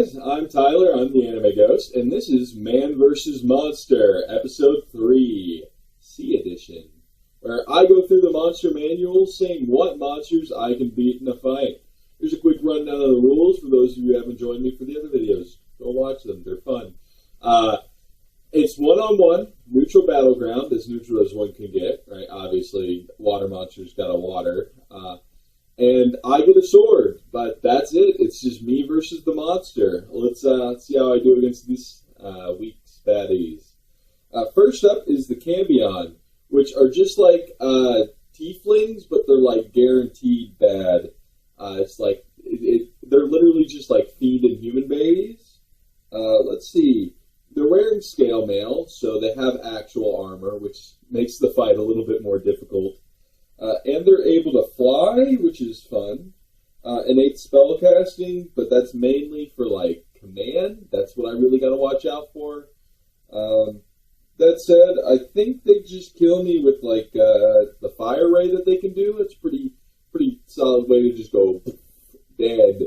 guys, I'm Tyler, I'm the Anime Ghost, and this is Man vs. Monster, Episode 3, C Edition, where I go through the monster manual saying what monsters I can beat in a fight. Here's a quick rundown of the rules for those of you who haven't joined me for the other videos. Go watch them, they're fun. It's one-on-one, neutral battleground, as neutral as one can get, right? Obviously, water monsters got a water. And I get a sword, but that's it. It's just me versus the monster. Let's see how I do against these week's baddies. First up is the Cambion, which are just like tieflings, but they're like guaranteed bad. It's like they're literally just like fiend and human babies. Let's see. They're wearing scale mail, so they have actual armor, which makes the fight a little bit more difficult. And they're able to fly, which is fun. Innate spellcasting, but that's mainly for, like, command. That's what I really got to watch out for. That said, I think they just kill me with, like, the fire ray that they can do. It's pretty solid way to just go dead.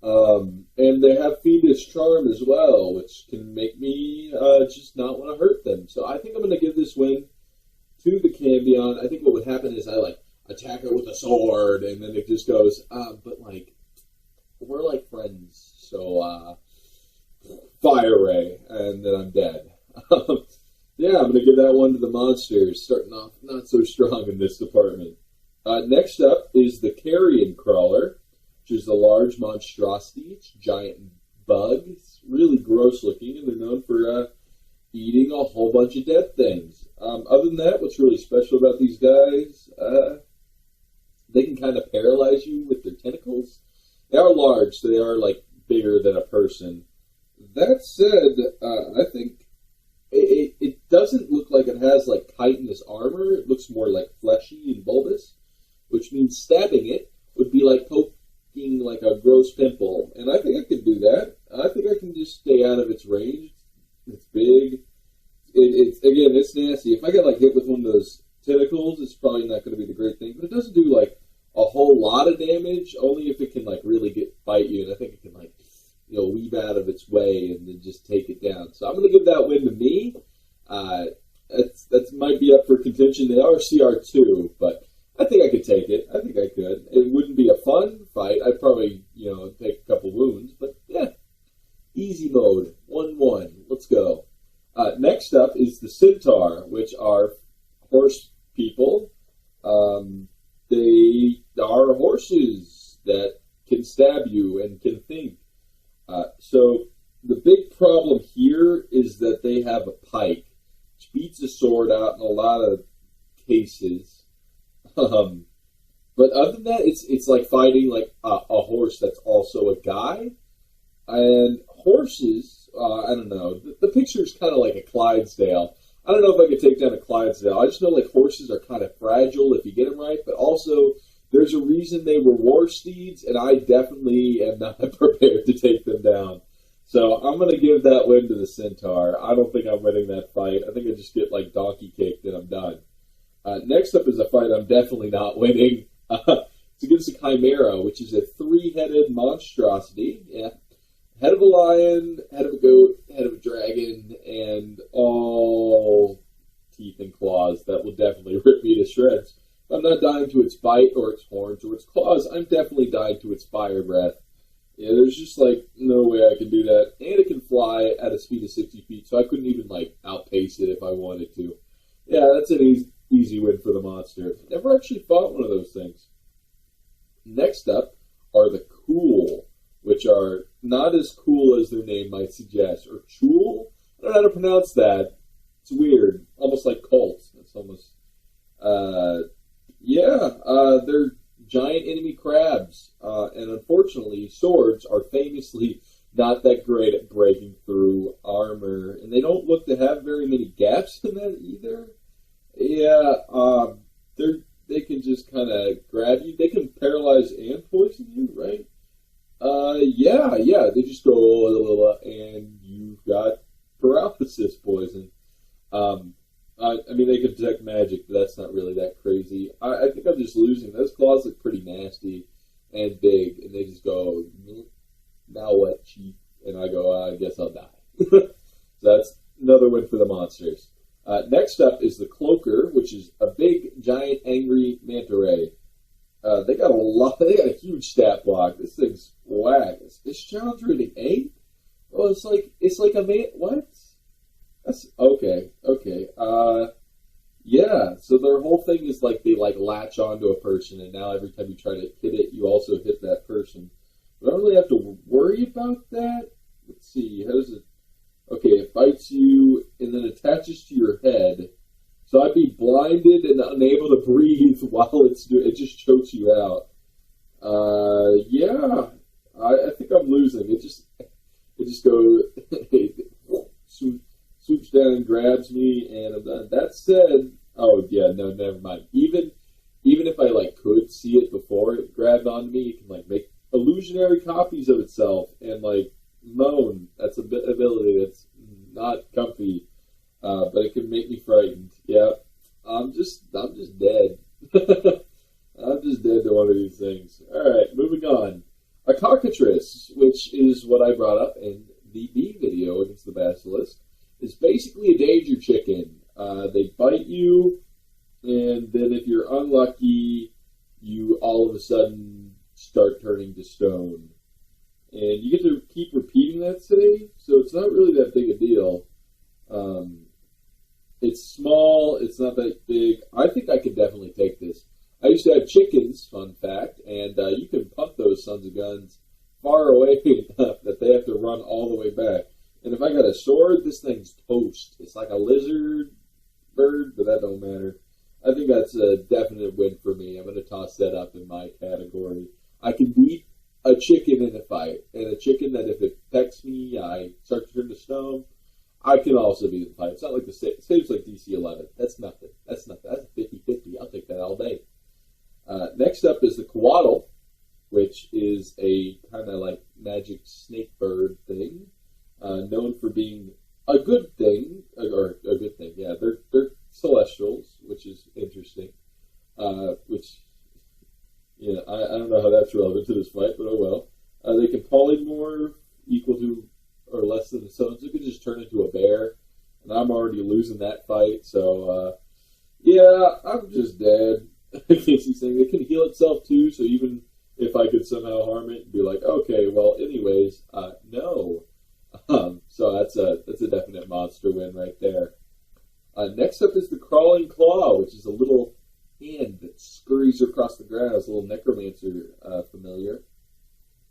And they have Fiendish Charm as well, which can make me just not want to hurt them. So I think I'm going to give this win to the Cambion. I think what would happen is I, like, attack it with a sword, and then it just goes, but, like, we're, like, friends, so, fire ray, and then I'm dead. Yeah, I'm going to give that one to the monsters, starting off not so strong in this department. Next up is the Carrion Crawler, which is a large monstrosity. It's a giant bug. It's really gross looking, and they're known for, eating a whole bunch of dead things. Other than that, what's really special about these guys, they can kind of paralyze you with their tentacles. They are large, so they are, like, bigger than a person. That said, I think it doesn't look like it has, like, chitinous armor. It looks more, like, fleshy and bulbous, which means stabbing it would be like poking, like, a gross pimple. And I think I can do that. I think I can just stay out of its range. It's big. It's nasty. If I get, like, hit with one of those tentacles, it's probably not going to be the great thing. But it doesn't do, like, a whole lot of damage, only if it can, like, really bite you. And I think it can, like, you know, weave out of its way and then just take it down. So I'm going to give that win to me. That might be up for contention. They are CR2, but I think I could take it. I think I could. It wouldn't be a fun fight. I'd probably, you know, take a couple wounds. But, yeah, easy mode. 1-1. Let's go. Next up is the Centaur, which are horse people. They are horses that can stab you and can think. So the big problem here is that they have a pike, which beats a sword out in a lot of cases. But other than that, it's like fighting like a horse that's also a guy. And horses, I don't know, the picture's kind of like a Clydesdale. I don't know if I could take down a Clydesdale. I just know, like, horses are kind of fragile if you get them right, but also there's a reason they were war steeds, and I definitely am not prepared to take them down. So I'm going to give that win to the Centaur. I don't think I'm winning that fight. I think I just get, like, donkey kicked and I'm done. Next up is a fight I'm definitely not winning. It's against the Chimera, which is a 3-headed monstrosity. Yeah. Head of a lion, head of a goat, head of a dragon, and all teeth and claws. That will definitely rip me to shreds. If I'm not dying to its bite or its horns or its claws, I'm definitely dying to its fire breath. Yeah, there's just, like, no way I can do that. And it can fly at a speed of 60 feet, so I couldn't even, like, outpace it if I wanted to. Yeah, that's an easy win for the monster. Never actually fought one of those things. Next up are the Cool, which are not as cool as their name might suggest. Or Chul? I don't know how to pronounce that. It's weird. Almost like cults. It's almost... they're giant enemy crabs. And unfortunately, swords are famously not that great at breaking through armor. And they don't look to have very many gaps in that either. Yeah, they can just kind of grab you. They can paralyze and poison you, right? They just go, and you've got paralysis poison. I mean, they can detect magic, but that's not really that crazy. I think I'm just losing. Those claws look pretty nasty and big, and they just go, now what, chief? And I guess I'll die. So that's another win for the monsters. Next up is the Cloaker, which is a big, giant, angry manta ray. They got a huge stat block. This thing's whack. It's challenge rating 8? Well, it's like a man. What? That's okay. Yeah. So their whole thing is like they latch onto a person, and now every time you try to hit it, you also hit that person. But I don't really have to worry about that. Let's see. How does it? Okay, it bites you and then attaches to your head. So I'd be blinded and unable to breathe while it just chokes you out. Yeah, I think I'm losing. It just goes, swoops down and grabs me, and I'm done. That said, oh yeah, no, never mind. Even if I could see it before it grabbed onto me, it can make illusionary copies of itself and moan. That's a ability that's not comfy, but it can make me frightened. Yeah, I'm just dead. I'm just dead to one of these things. All right, moving on. A Cockatrice, which is what I brought up in the B video against the Basilisk, is basically a danger chicken. They bite you, and then if you're unlucky, you all of a sudden start turning to stone. And you get to keep repeating that save, so it's not really that big a deal. It's small, it's not that big. I think I could definitely take this. I used to have chickens, fun fact, and you can punt those sons of guns far away enough that they have to run all the way back. And if I got a sword, this thing's toast. It's like a lizard bird, but that don't matter. I think that's a definite win for me. I'm going to toss that up in my category. I can beat a chicken in a fight, and a chicken that if it pecks me, I start to turn to stone. I can also beat the fight. It's not like the save's like DC 11. That's nothing. That's a 50-50. I'll take that all day. Next up is the Quaddle, which is a kind of like magic snake bird thing, known for being a good thing, or a good thing. Yeah, they're celestials, which is interesting. Which, yeah, I don't know how that's relevant to this fight, but oh well. They can polymorph equal to or less than the sun, so it could just turn into a bear, and I'm already losing that fight, so yeah, I'm just dead. Casey's saying it can heal itself too, so even if I could somehow harm it, be like, okay, well, anyways, no. So that's a definite monster win right there. Next up is the Crawling Claw, which is a little hand that scurries across the grass, a little necromancer familiar.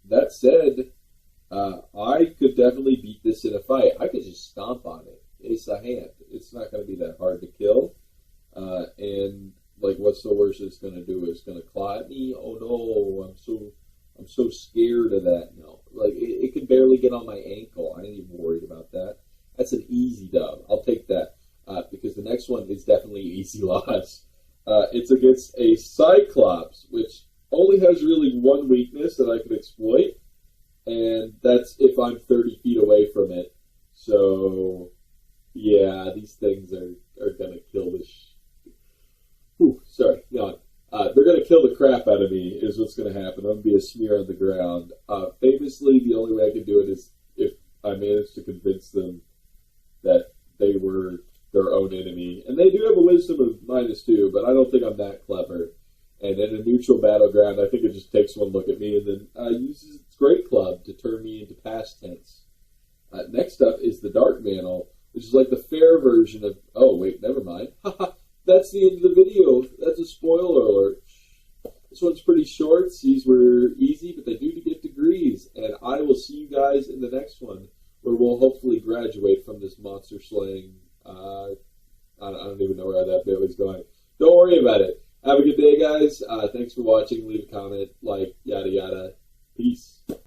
That said, I could definitely beat this in a fight. I could just stomp on it. It's a hand. It's not going to be that hard to kill. And what's the worst it's going to do? It's going to claw at me. Oh no, I'm so scared of that. No, it could barely get on my ankle. I ain't even worried about that. That's an easy dub. I'll take that because the next one is definitely an easy loss. It's against a Cyclops, which only has really one weakness that I could exploit, and that's if I'm 30 feet away from it. So, yeah, these things are going to kill this. Sorry, no. They're going to kill the crap out of me is what's going to happen. I'm going to be a smear on the ground. Famously, the only way I can do it is if I manage to convince them that they were their own enemy. And they do have a wisdom of -2, but I don't think I'm that clever. And in a neutral battleground, I think it just takes one look at me and then uses its great club to turn me into past tense. Next up is the Dark Mantle, which is like the fair version of... Oh, wait, never mind. That's the end of the video. That's a spoiler alert. This one's pretty short. These were easy, but they do get degrees. And I will see you guys in the next one, where we'll hopefully graduate from this monster slaying. I don't even know where that bit was going. Don't worry about it. Have a good day, guys. Thanks for watching. Leave a comment, yada, yada. Peace.